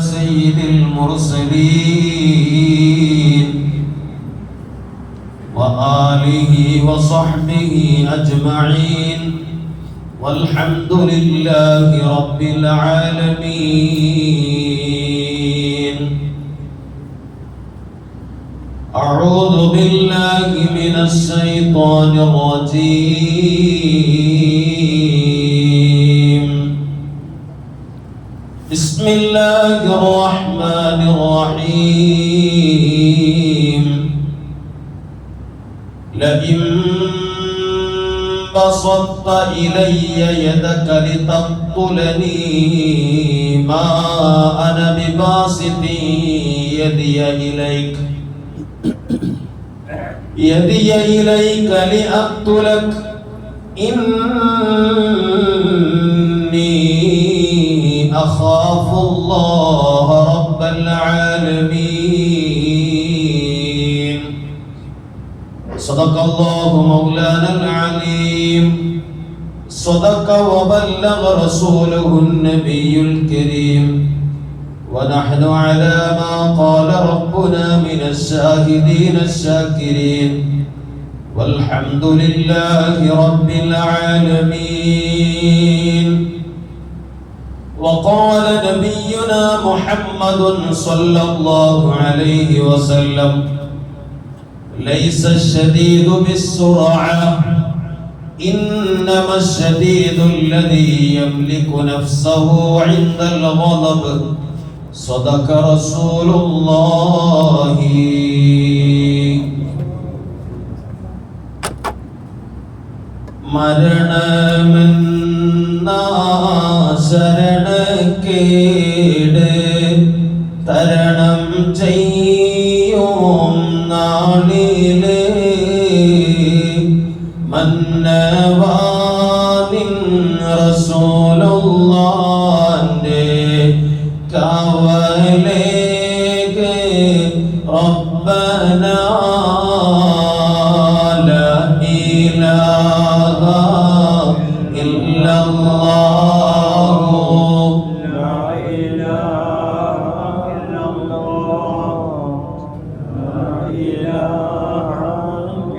سيد المرسلين وآله وصحبه أجمعين والحمد لله رب العالمين. أعوذ بالله من الشيطان الرجيم. بسم الله الرحمن الرحيم. لئن بسطت إلي يدك لتقتلني ما أنا بباسط يدي إليك لأقتلك إني أخاف الله رب العالمين. صدق الله مولانا العليم. صدق وبلغ رسوله النبي الكريم. ونحن على ما قال ربنا من الشاهدين الشاكرين والحمد لله رب العالمين. وقال نبينا محمد صلى الله عليه وسلم: ليس الشديد بالسرعة إنما الشديد الذي يملك نفسه عند الغضب. صدق رسول الله. മരണമെന്ന ശരണക്കേട് തരണം ചെയ്യും നാളിലെ മന്നവാനിൻ റസൂലുള്ളാന്റെ കാവലേക്ക് റബ്ബനാ ലാ ഇലാഹ ഇല്ലല്ലാഹു ലാ ഇലാഹ ഇല്ലല്ലാഹു ലാ ഇലാഹ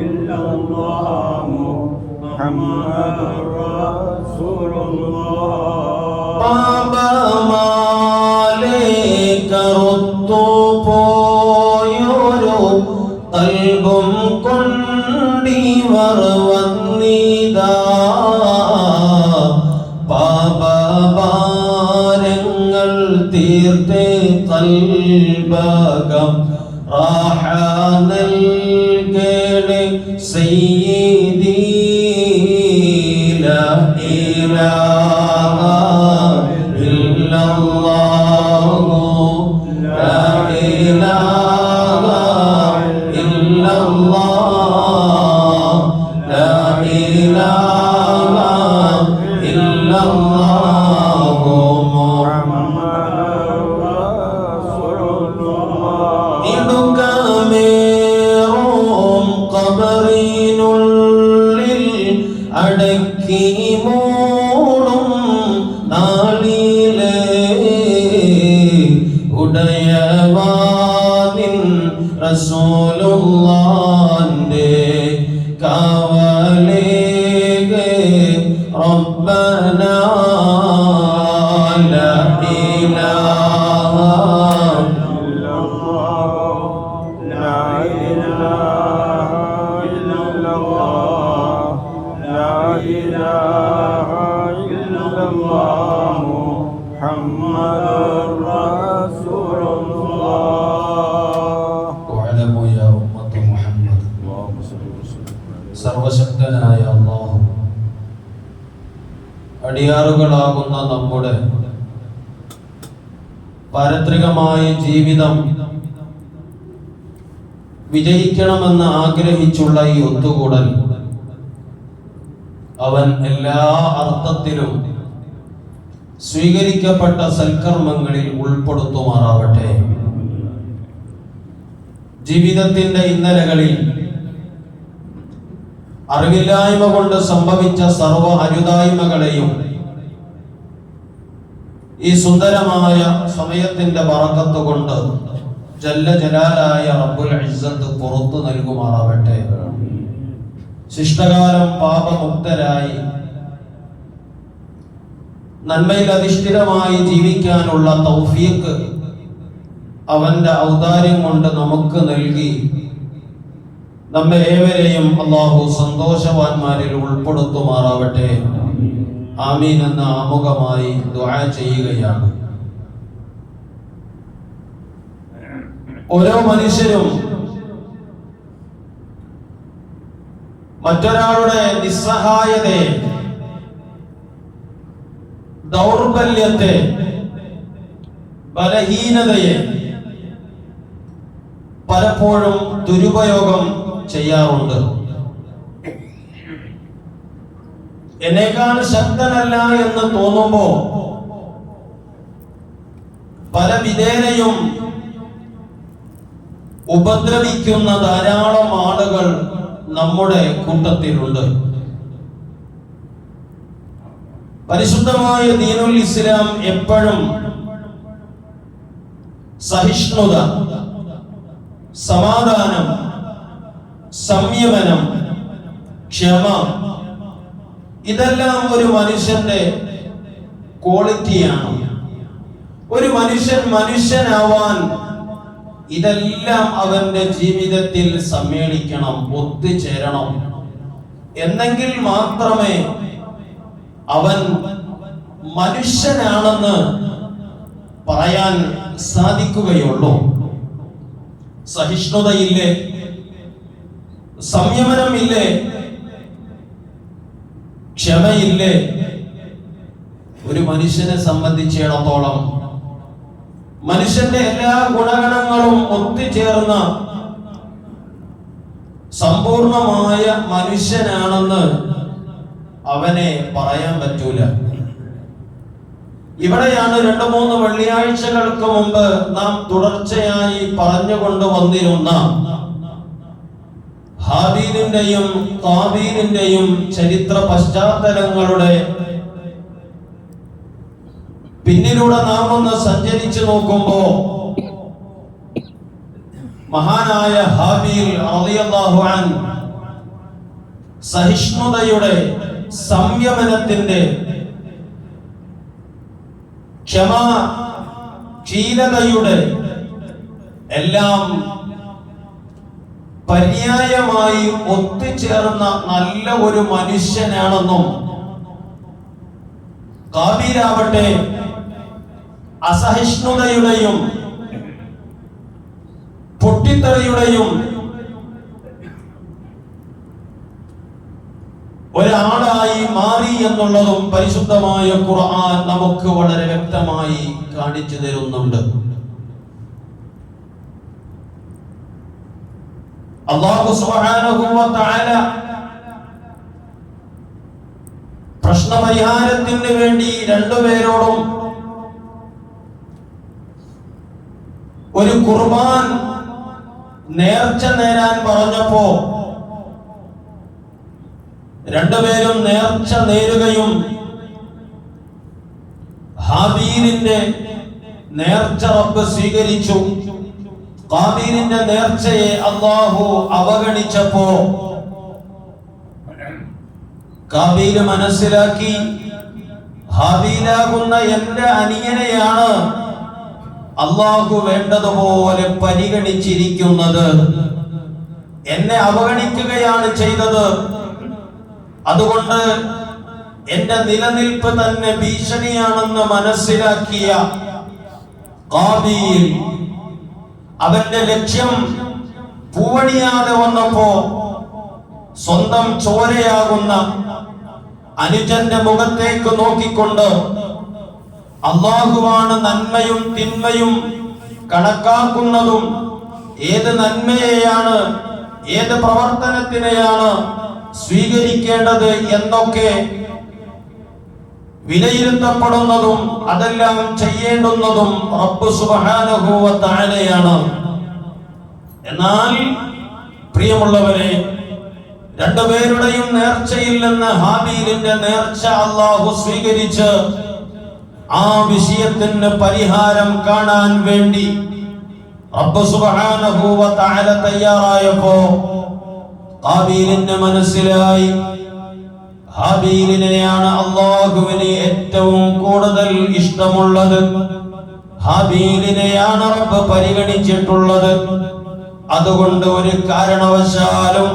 ഇല്ലല്ലാഹു മുഹമ്മദുർ റസൂലുള്ളാഹ്. കറുത്തുപോയൊരു കൽബും കൊണ്ടിവർ വന്നിതാ. പാപഭാരങ്ങൾ തീർത്ത് കൽബകം റാഹ നൽകണേ സയ്യിദി. ലാ ഇലാഹ ഇല്ലല്ലാഹു ലാ ഇലാഹ ഇല്ലല്ലാഹു ലാ ഇലാഹ ഇല്ലല്ലാഹു മുഹമ്മദുർ റസൂലുള്ളാഹ്. ഇടുക്കമേറും ഖബറിനുള്ളിൽ അടക്കി മൂടും നാളിലെ ഉടയവാനിൻ റസൂലുള്ളാന്റെ കാവലേക്ക് റബ്ബനാ ലാ ഇലാഹ ഇല്ലല്ലാഹു ലാ ഇലാഹ ഇല്ലല്ലാഹു ലാ ഇലാഹ ഇല്ലല്ലാഹു മുഹമ്മദുർ റസൂലുള്ളാഹ്. വഅലമു യാ ഉമ്മത്ത് മുഹമ്മദ്. സർവശക്തനായ അല്ലാഹു അടിയാറുകളാകുന്ന നമ്മുടെ പാരത്രികമായ ജീവിതം വിജയിക്കണമെന്ന് ആഗ്രഹിച്ചുള്ള ഈ ഒത്തുകൂടൽ അവൻ എല്ലാ അർത്ഥത്തിലും സ്വീകരിക്കപ്പെട്ട സൽക്കർമ്മങ്ങളിൽ ഉൾപ്പെടുത്തുമാറാവട്ടെ. ജീവിതത്തിന്റെ ഇന്നലകളിൽ അറിവില്ലായ്മ കൊണ്ട് സംഭവിച്ച സർവ്വ അരുതായ്മകളെയും ഈ സുന്ദരമായ സമയത്തിന്റെ ബറക്കത്ത് കൊണ്ട് ജല്ല ജലാലായ റബ്ബുൽ ഇസ്സത്ത് പുറത്തു നൽകുമാറാവട്ടെ. ശിഷ്ടകാലം പാപമുക്തരായി നന്മയിൽ അധിഷ്ഠിതമായി ജീവിക്കാനുള്ള തൗഫീഖ് അവന്റെ ഔദാര്യം കൊണ്ട് നമുക്ക് നൽകി നമ്മെ ഏവരെയും അല്ലാഹു സന്തോഷവാന്മാരിൽ ഉൾപ്പെടുത്തുമാറാവട്ടെ. ആമീൻ എന്ന ആമുഖമായി ദുആ ചെയ്യുകയാണ്. ഓരോ മനുഷ്യരും മറ്റൊരാളുടെ നിസ്സഹായതയെ, ദൗർബല്യത്തെ, ബലഹീനതയെ പലപ്പോഴും ദുരുപയോഗം ചെയ്യാറുണ്ട്. എന്നേക്കാൾ ശക്തനല്ല എന്ന് തോന്നുമ്പോ പല വിധേനയും ഉപദ്രവിക്കുന്ന ധാരാളം ആളുകൾ നമ്മുടെ കൂട്ടത്തിലുണ്ട്. പരിശുദ്ധമായ ദീനുൽ ഇസ്ലാം എപ്പോഴും സഹിഷ്ണുത, സമാധാനം, സംയമനം, ക്ഷമ, ഇതെല്ലാം ഒരു മനുഷ്യന്റെ ക്വാളിറ്റിയാണ്. ഒരു മനുഷ്യൻ മനുഷ്യനാവാൻ ഇതെല്ലാം അവന്റെ ജീവിതത്തിൽ സമ്മേളിക്കണം, ഒത്തുചേരണം. എന്നെങ്കിൽ മാത്രമേ അവൻ മനുഷ്യനാണെന്ന് പറയാൻ സാധിക്കുകയുള്ളൂ. സഹിഷ്ണുതയില്ലേ, സംയമനമില്ലേ, ക്ഷമയില്ലേ, ഒരു മനുഷ്യനെ സംബന്ധിച്ചിടത്തോളം മനുഷ്യന്റെ എല്ലാ ഗുണഗണങ്ങളും ഒത്തുചേർന്ന സമ്പൂർണമായ മനുഷ്യനാണെന്ന് അവനെ പറയാൻ പറ്റൂല. ഇവിടെയാണ് 2-3 വെള്ളിയാഴ്ചകൾക്ക് മുമ്പ് നാം തുടർച്ചയായി പറഞ്ഞുകൊണ്ട് വന്നിരുന്ന ഹാബീലിന്റെയും ഖാബീലിന്റെയും ചരിത്ര പശ്ചാത്തലങ്ങളുടെ പിന്നിലൂടെ നാം ഒന്ന് സഞ്ചരിച്ചു നോക്കുമ്പോ മഹാനായ ഹാബീൽ റളിയല്ലാഹു അൻഹു സഹിഷ്ണുതയുടെ, സംയമനത്തിന്റെ, ക്ഷമാശീലതയുടെ എല്ലാം പര്യായമായി ഒത്തുചേർന്ന നല്ല ഒരു മനുഷ്യനാണെന്നും, ഖാബീലാവട്ടെ അസഹിഷ്ണുതയുടെയും പൊട്ടിത്തെറിയുടെയും ഒരാളായി മാറി എന്നുള്ളതും പരിശുദ്ധമായ ഖുർആൻ നമുക്ക് വളരെ വ്യക്തമായി കാണിച്ചു തരുന്നുണ്ട്. അല്ലാഹു സുബ്ഹാനഹു വ തആല പ്രശ്നപരിഹാരത്തിന് വേണ്ടി 2 പേരോടും ഒരു ഖുർബാൻ നേർച്ച നേരാൻ പറഞ്ഞപ്പോ 2 പേരും നേർച്ച നേരുകയും ഹാബീലിന്റെ നേർച്ച റബ്ബ് സ്വീകരിച്ചു. ഖാബീലിന്റെ നേർച്ചയെ അല്ലാഹു അവഗണിച്ചപ്പോ ഖാബീൽ മനസ്സിലാക്കി, ഹാബീലാകുന്ന എന്റെ അനിയനെയാണ് അല്ലാഹു വേണ്ടതുപോലെ പരിഗണിച്ചിരിക്കുന്നത്, എന്നെ അവഗണിക്കുകയാണ് ചെയ്തത്. അതുകൊണ്ട് എന്റെ നിലനിൽപ്പ് തന്നെ ഭീഷണിയാണെന്ന് മനസ്സിലാക്കിയ ഖാബീൽ അവന്റെ ലക്ഷ്യം പൂവണിയാതെ വന്നപ്പോ സ്വന്തം ചോരയാകുന്ന അനുജന്റെ മുഖത്തേക്ക് നോക്കിക്കൊണ്ട് അല്ലാഹുവാണ് നന്മയും തിന്മയും കണക്കാക്കുന്നതും, ഏത് നന്മയെയാണ്, ഏത് പ്രവർത്തനത്തിനെയാണ് സ്വീകരിക്കേണ്ടത് എന്നൊക്കെ വിലയിരുത്തപ്പെടുന്നതും അതെല്ലാം ചെയ്യേണ്ടുന്നതും റബ്ബ് സുബ്ഹാനഹു വ തആലയാണ്. എന്നാൽ പ്രിയമുള്ളവരെ, 2 പേരുടെയും നേർച്ചയിൽ നിന്ന് ഹാബീലിന്റെ നേർച്ച അല്ലാഹു സ്വീകരിച്ച് ആ വിഷയത്തിന് പരിഹാരം കാണാൻ വേണ്ടി റബ്ബ് സുബ്ഹാനഹു വ തആല തയ്യാറായപ്പോ ഖാബീലിന്റെ മനസ്സിലായി ഹാബീലിനെയാണ് അല്ലാഹുവിന് ഏറ്റവും കൂടുതൽ ഇഷ്ടമുള്ളത്. ഹാബീലിനെയാണ് റബ്ബ് പരിഗണിച്ചിട്ടുള്ളത്. അതുകൊണ്ട് ഒരു കാരണവശാലും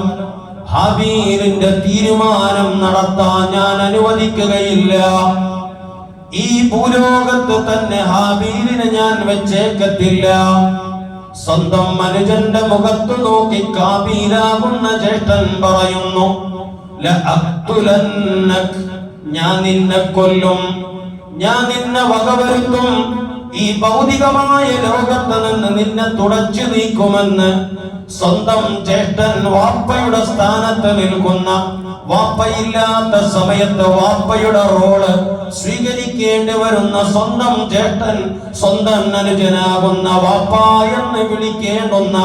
ഹാബീലിന്റെ തീരുമാനം നടത്താൻ ഞാൻ അനുവദിക്കുകയില്ല. ഈ ഭൂലോകത്ത് തന്നെ ഹാബീലിനെ ഞാൻ വെച്ചേക്കത്തില്ല. സ്വന്തം അനുജന്റെ മുഖത്ത് നോക്കി കാബീലാകുന്ന ജ്യേഷ്ഠൻ പറയുന്നു, ഞാൻ നിന്നെ കൊല്ലും, ഞാൻ നിന്നെ വകവരുത്തും, ഈ ഭൗതികമായ ലോകത്ത് നിന്ന് നിന്നെ തുടച്ചു നീക്കുമെന്ന് സ്വന്തം ജ്യേഷ്ഠൻ വാപ്പയുടെ സ്ഥാനത്ത് നിൽക്കുന്ന, വാപ്പയില്ലാത്ത സമയത്ത് വാപ്പയുടെ റോള് സ്വീകരിക്കേണ്ടി വരുന്ന സ്വന്തം ജ്യേഷ്ഠൻ, സ്വന്തം അനുജനാകുന്ന വാപ്പ എന്ന് വിളിക്കേണ്ടുന്ന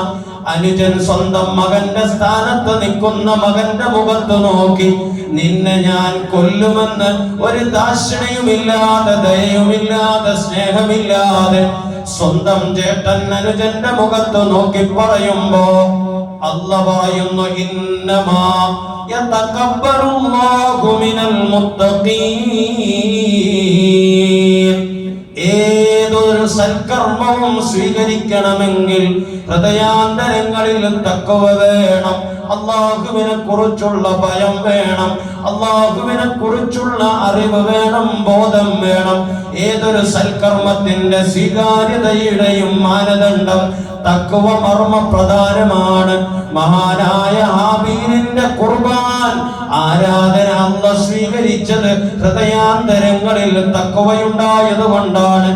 അനുജൻ സ്വന്തം മകന്റെ സ്ഥാനത്ത് നിൽക്കുന്ന മകന്റെ മുഖത്ത് നോക്കി നിന്നെ ഞാൻ കൊല്ലുമെന്ന് ഒരു ദാക്ഷിണ്യവുമില്ലാതെ, ദയയുമില്ലാതെ, സ്നേഹമില്ലാതെ സ്വന്തം ചേട്ടൻ അനുജന്റെ മുഖത്ത് നോക്കി പറയുമ്പോ അല്ലാഹു പറയുന്നു, ഇന്നമാ യതകബ്ബറുല്ലാഹു മിനൽ മുത്തഖീൻ. ഏതൊരു സൽക്കർമ്മവും സ്വീകരിക്കണമെങ്കിൽ ഹൃദയാന്തരങ്ങളിൽ തഖ്വ വേണം, അല്ലാഹുവിനെ കുറിച്ചുള്ള ഭയം വേണം, അല്ലാഹുവിനെ കുറിച്ചുള്ള അറിവ് വേണം, ബോധം വേണം. ഏതൊരു സൽക്കർമ്മത്തിന്റെ സ്വീകാര്യതയുടെയും മാനദണ്ഡം തഖ്വ മർമ്മ പ്രധാനമാണ്. മഹാനായ ഹാബീലിന്റെ ഖുർബാൻ ആരാധന അല്ലാഹ് സ്വീകരിച്ചത് ഹൃദയാന്തരങ്ങളിൽ തഖ്വയുണ്ടായത് കൊണ്ടാണ്.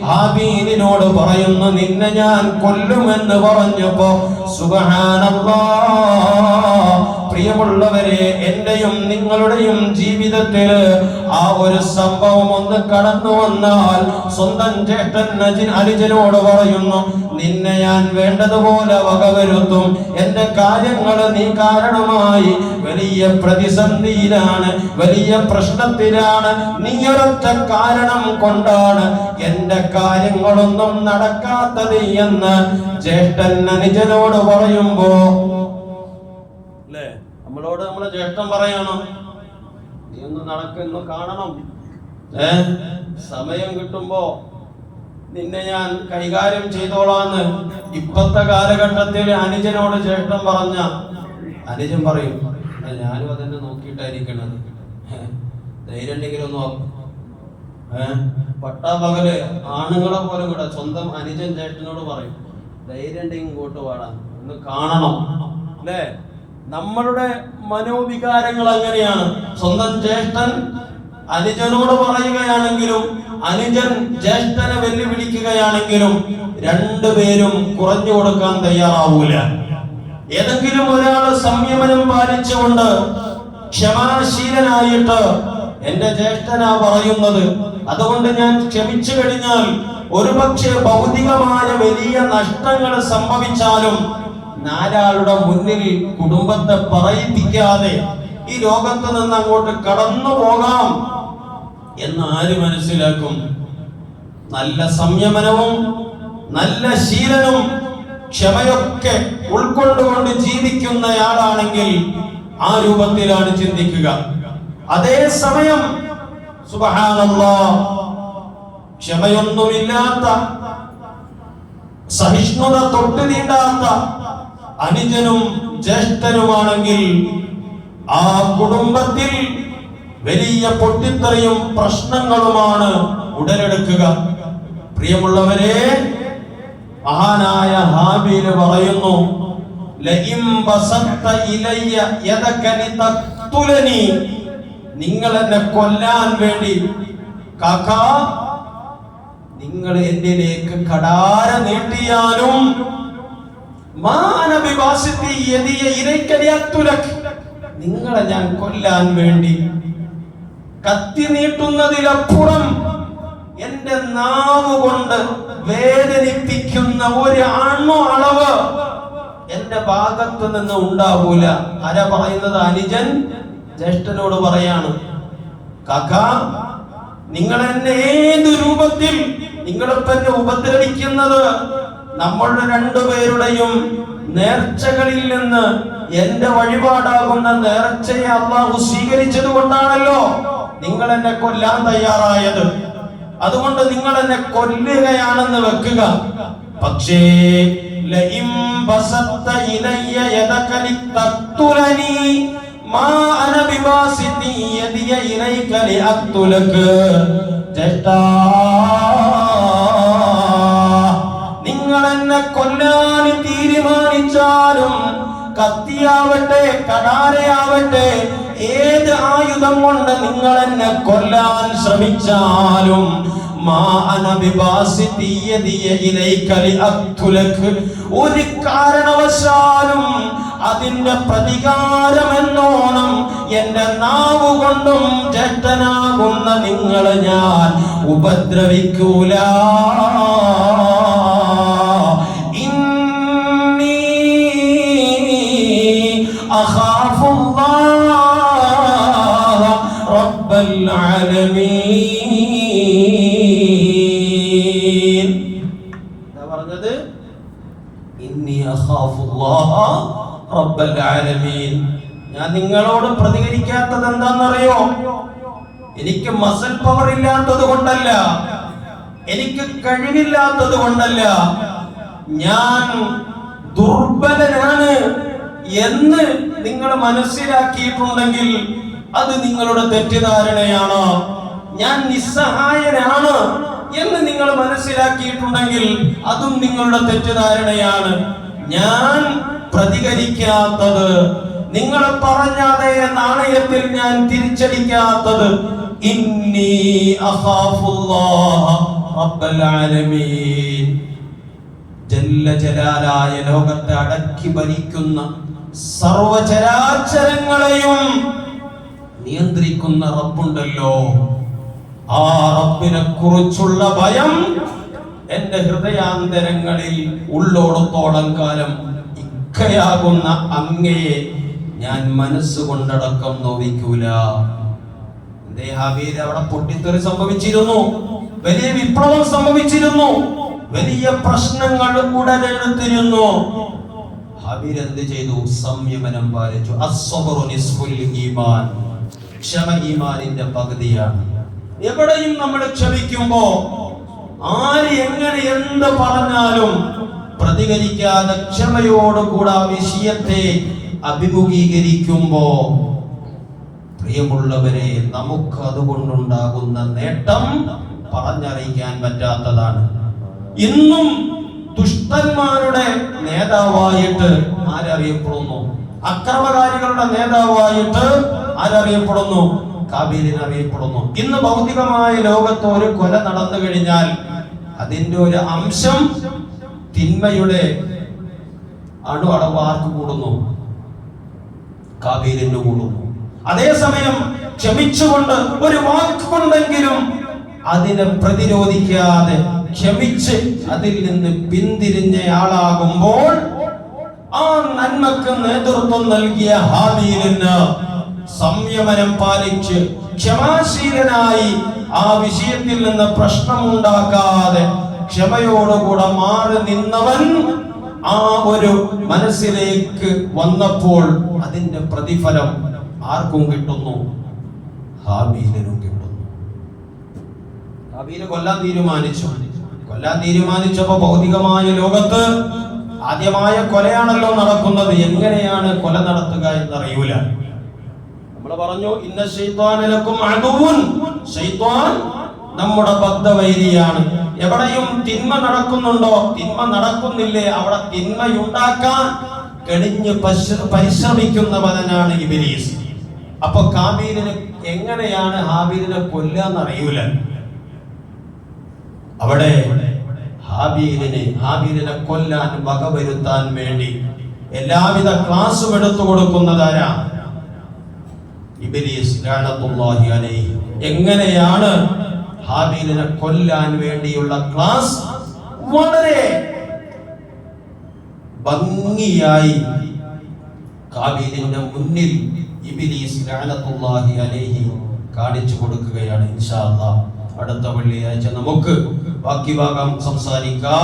ഹാബീലിനോട് പറയുന്നു, നിന്നെ ഞാൻ കൊല്ലുമെന്ന് പറഞ്ഞപ്പോ സുബ്ഹാനല്ലാഹ്, പ്രിയമുള്ളവരെ, എന്റെയും നിങ്ങളുടെയും ജീവിതത്തിൽ ആ ഒരു സംഭവം ഒന്ന് കടന്നു വന്നാൽ സ്വന്തം ചേട്ടൻ അനുജനോട് പറയുന്നു, നിന്നെ ഞാൻ വേണ്ടതുപോലെ വകവരുത്തും, എന്റെ കാര്യങ്ങൾ നീ കാരണമായി വലിയ പ്രതിസന്ധിയിലാണ്, വലിയ പ്രശ്നത്തിലാണ്, നീ ഒരൊറ്റ കാരണം കൊണ്ടാണ് എന്റെ കാര്യങ്ങളൊന്നും നടക്കാത്തത് എന്ന് ജ്യേഷ്ഠൻ അനുജനോട് പറയുമ്പോ അല്ലേ, നമ്മളോട് നമ്മളെ ജ്യേഷ്ഠൻ പറയണം, നീ ഒന്ന് നടക്കുന്നു കാണണം, സമയം കിട്ടുമ്പോ നിന്നെ ഞാൻ കൈകാര്യം ചെയ്തോളാന്ന് ഇപ്പത്തെ കാലഘട്ടത്തിൽ അനുജനോട് ജ്യേഷ്ഠൻ പറഞ്ഞ അനുജൻ പറയും, ഞാനും അതെന്നെ നോക്കിയിട്ടായിരിക്കണത്, ധൈര്യം ഉണ്ടെങ്കിലും ഒന്ന് പട്ടാപകല് ആണുങ്ങളെ പോലും കൂടെ സ്വന്തം അനുജൻ ജ്യേഷ്ഠനോട് പറയും, ധൈര്യം ഉണ്ടെങ്കിൽ ഇങ്ങോട്ട് വാടാ, ഒന്ന് കാണണം. അല്ലേ, നമ്മളുടെ മനോവികാരങ്ങൾ അങ്ങനെയാണ്. സ്വന്തം ജ്യേഷ്ഠൻ അനുജനോട് പറയുകയാണെങ്കിലും അനുജൻ ജ്യേഷ്ഠനെ വെല്ലുവിളിക്കുകയാണെങ്കിലും രണ്ടുപേരും കുറഞ്ഞു കൊടുക്കാൻ തയ്യാറാവൂല. ഏതെങ്കിലും ഒരാള് സംയമനം പാലിച്ചുകൊണ്ട് ക്ഷമാശീലനായിട്ട് എന്റെ ജ്യേഷ്ഠനാ പറയുന്നത്, അതുകൊണ്ട് ഞാൻ ക്ഷമിച്ചു കഴിഞ്ഞാൽ ഒരുപക്ഷെ ഭൗതികമായ വലിയ നഷ്ടങ്ങൾ സംഭവിച്ചാലും നാലാളുടെ മുന്നിൽ കുടുംബത്തെ പറയിപ്പിക്കാതെ ഈ ലോകത്ത് നിന്ന് അങ്ങോട്ട് കടന്നു പോകാം എന്ന് ആര് മനസ്സിലാക്കും? നല്ല സംയമനവും നല്ല ശീലനും ക്ഷമയൊക്കെ ഉൾക്കൊണ്ടുകൊണ്ട് ജീവിക്കുന്നയാളാണെങ്കിൽ ആ രൂപത്തിലാണ് ചിന്തിക്കുക. അതേസമയം സുബ്ഹാനല്ലാഹ്, ക്ഷമയൊന്നുമില്ലാത്ത, സഹിഷ്ണുത തൊട്ട് തീണ്ടാത്ത അനുജനും ജ്യേഷ്ഠനുമാണെങ്കിൽ ആ കുടുംബത്തിൽ വലിയ പൊട്ടിത്തെറിയും പ്രശ്നങ്ങളുമാണ് ഉടലെടുക്കുക. പ്രിയമുള്ളവരെ, മഹാനായ ഹാബീല് പറയുന്നു, ലഇം ബസത്ത ഇലയ്യ യദക ലിതഖ്തുലനി, നിങ്ങൾ എന്നെ കൊല്ലാൻ വേണ്ടി കാക്കാ നിങ്ങൾ എന്നിലേക്ക് കടാര നീട്ടിയാലും നിങ്ങളെ ഞാൻ കൊല്ലാൻ വേണ്ടി കത്തി നീട്ടുന്നതിലപ്പുറം എന്റെ നാവ് കൊണ്ട് വേദനിപ്പിക്കുന്ന ഒരു അളവ് എന്റെ ഭാഗത്ത് നിന്ന് ഉണ്ടാവൂല. ആരാ പറയുന്നത്? അനുജൻ ജ്യേഷ്ഠനോട് പറയാണ്, കാക്ക നിങ്ങൾ എന്നെ ഏത് രൂപത്തിൽ നിങ്ങളിപ്പോ എന്നെ ഉപദ്രവിക്കുന്നത് നമ്മളുടെ രണ്ടുപേരുടെയും നേർച്ചകളിൽ നിന്ന് എന്റെ വഴിപാടാകുന്ന നേർച്ചയെ അള്ളാഹു സ്വീകരിച്ചത് കൊണ്ടാണല്ലോ നിങ്ങൾ എന്നെ കൊല്ലാൻ തയ്യാറായത്. അതുകൊണ്ട് നിങ്ങൾ എന്നെ കൊല്ലുകയാണെന്ന് വെക്കുക. പക്ഷേ ലഇം ബസത്ത ഇലയ്യ യദക ലിതഖ്തുലനി മാ അന ബിബാസിതി യദിയ ഇലൈക ലിഅഖ്തുലക. നിങ്ങൾ എന്നെ കൊല്ലാൻ തീരുമാനിച്ചാലും കത്തിയാവട്ടെ കടാരയാവട്ടെ ഏത് ആയുധം കൊണ്ട് നിങ്ങൾ എന്നെ കൊല്ലാൻ ശ്രമിച്ചാലും ഒരു കാരണവശാലും അതിന്റെ പ്രതികാരമെന്നോണം എന്റെ നാവ് കൊണ്ടും ജഡനാകുന്ന നിങ്ങളെ ഞാൻ ഉപദ്രവിക്കൂല. പറഞ്ഞത് ഇന്നി അഖാഫുല്ലാഹ റബ്ബൽ ആലമീൻ. ഞാൻ നിങ്ങളോട് പ്രതികരിക്കാത്തത് എന്താണെന്നറിയോ? എനിക്ക് മസിൽ പവർ ഇല്ലാത്തത് കൊണ്ടല്ല, എനിക്ക് കഴിവില്ലാത്തത് കൊണ്ടല്ല, ഞാൻ ദുർബലനാണ് എന്ന് നിങ്ങൾ മനസ്സിലാക്കിയിട്ടുണ്ടെങ്കിൽ അത് നിങ്ങളുടെ തെറ്റിദ്ധാരണയാണ്. ഞാൻ നിസ്സഹായനാണ് എന്ന് നിങ്ങൾ മനസ്സിലാക്കിയിട്ടുണ്ടെങ്കിൽ അതും നിങ്ങളുടെ തെറ്റിദ്ധാരണയാണ്. ഞാൻ പ്രതികരിക്കാത്തത്, നിങ്ങൾ പറഞ്ഞ അതേ നാണയത്തിൽ ഞാൻ തിരിച്ചടിക്കാത്തത് ഇന്നി അഖാഫുല്ലാഹ റബ്ബൽ ആലമീൻ. ജല്ല ജലാലായ ലോകത്തെ അടക്കി ഭരിക്കുന്ന സർവചരാചരങ്ങളെയും നിയന്ത്രിക്കുന്ന റബ്ബുണ്ടല്ലോ, ആ റബ്ബിനെ കുറിച്ചുള്ള ഭയം എന്റെ ഹൃദയാന്തരങ്ങളിൽ ഉള്ളോടത്തോളം കാലം ഇക്കയാകുന്ന അങ്ങയെ ഞാൻ മനസ്സുകൊണ്ടടക്കം നോവിക്കൂല. ഹാബീൽ അവിടെ പൊട്ടിത്തെറി സംഭവിച്ചിരുന്നു, വലിയ വിപ്ലവം സംഭവിച്ചിരുന്നു, വലിയ പ്രശ്നങ്ങൾ ഉടലെടുത്തിരുന്നു. ഹാബീൽ എന്ത് ചെയ്തു? സംയമനം പാലിച്ചു. അസ്സബ്റു നിസ്ഫുൽ ഈമാൻ. ക്ഷമ ഈമാനിന്റെ പകുതിയാണ്. എവിടെയും നമ്മൾ ക്ഷമിക്കുമ്പോ ആര് എങ്ങനെ എന്ത് പറഞ്ഞാലും പ്രതികരിക്കാതെ ക്ഷമയോടുകൂടെ ആ വിഷയത്തെ അഭിമുഖീകരിക്കുമ്പോ പ്രിയമുള്ളവരെ, നമുക്ക് അതുകൊണ്ടുണ്ടാകുന്ന നേട്ടം പറഞ്ഞറിയിക്കാൻ പറ്റാത്തതാണ്. ഇന്നും ദുഷ്ടന്മാരുടെ നേതാവായിട്ട് ആരറിയപ്പെടുന്നു? അക്രമകാരികളുടെ നേതാവായിട്ട് ആരറിയപ്പെടുന്നു? കാബീലിന് അറിയപ്പെടുന്നു. ഇന്ന് ഭൗതികമായ ലോകത്ത് ഒരു കൊല നടന്നു കഴിഞ്ഞാൽ അതിന്റെ ഒരു അംശം തിന്മയുടെ അളവ് ആർക്ക് കൂടുന്നു? കാബീലിന് കൂടുന്നു. അതേസമയം ക്ഷമിച്ചുകൊണ്ട് ഒരു വാക്കുകൊണ്ടെങ്കിലും അതിനെ പ്രതിരോധിക്കാതെ ക്ഷമിച്ച് അതിൽ നിന്ന് പിന്തിരിഞ്ഞയാളാകുമ്പോൾ ആ നന്മക്ക് നേതൃത്വം നൽകിയ ഹാബീലിന് സംയമനം പാലിച്ച് ക്ഷമാശീലനായി ആ വിഷയത്തിൽ നിന്ന് പ്രശ്നമുണ്ടാക്കാതെ ക്ഷമയോടുകൂടെ മാറി നിന്നവൻ ആ ഒരു മനസ്സിലേക്ക് വന്നപ്പോൾ അതിന്റെ പ്രതിഫലം ആർക്കും കിട്ടുന്നു? ഹാബീലിനും കിട്ടുന്നു. ഹാബീൽ കൊല്ലാൻ തീരുമാനിച്ചപ്പോ ഭൗതികമായ ലോകത്ത് ആദ്യമായ കൊലയാണല്ലോ നടക്കുന്നത്. എങ്ങനെയാണ് കൊല നടത്തുക എന്നറിയൂല. നമ്മൾ പറഞ്ഞു, ഇന്ന ശൈത്വാന ലക്കും അദുവ്വുൻ. ശൈത്വാൻ നമ്മുടെ ബദ്ധവൈരിയാണ്. എവിടെയും തിന്മ നടക്കുന്നുണ്ടോ, തിന്മ നടക്കുന്നില്ലേ, അവിടെ തിന്മയുണ്ടാക്കാൻ കെണിഞ്ഞ് പരിശ്രമിക്കുന്നവനാണ് ഇബ്ലീസ്. അപ്പൊ കാബീലിന് എങ്ങനെയാണ് ഹാബീലിനെ കൊല്ലാന്നറിയൂല. അവിടെ ഹാബീലിനെ കൊല്ലാൻ വകവരുത്താൻ വേണ്ടി എല്ലാവിധ ക്ലാസും എടുത്തു കൊടുക്കുന്നതാരാ? ഇബ്ലീസ് ലഅനത്തുല്ലാഹി അലൈഹി. എങ്ങനെയാണ് ഹാബീലിനെ കൊല്ലാൻ വേണ്ടിയുള്ള ക്ലാസ് വളരെ ഭംഗിയായി കാബീലിന്റെ മുന്നിൽ ഇബ്ലീസ് ലഅനത്തുല്ലാഹി അലൈഹി കാണിച്ചു കൊടുക്കുകയാണ്. ഇൻഷാ അല്ലാഹ് അടുത്ത വെള്ളിയാഴ്ച നമുക്ക് ബാക്കി ഭാഗം സംസാരിക്കാം.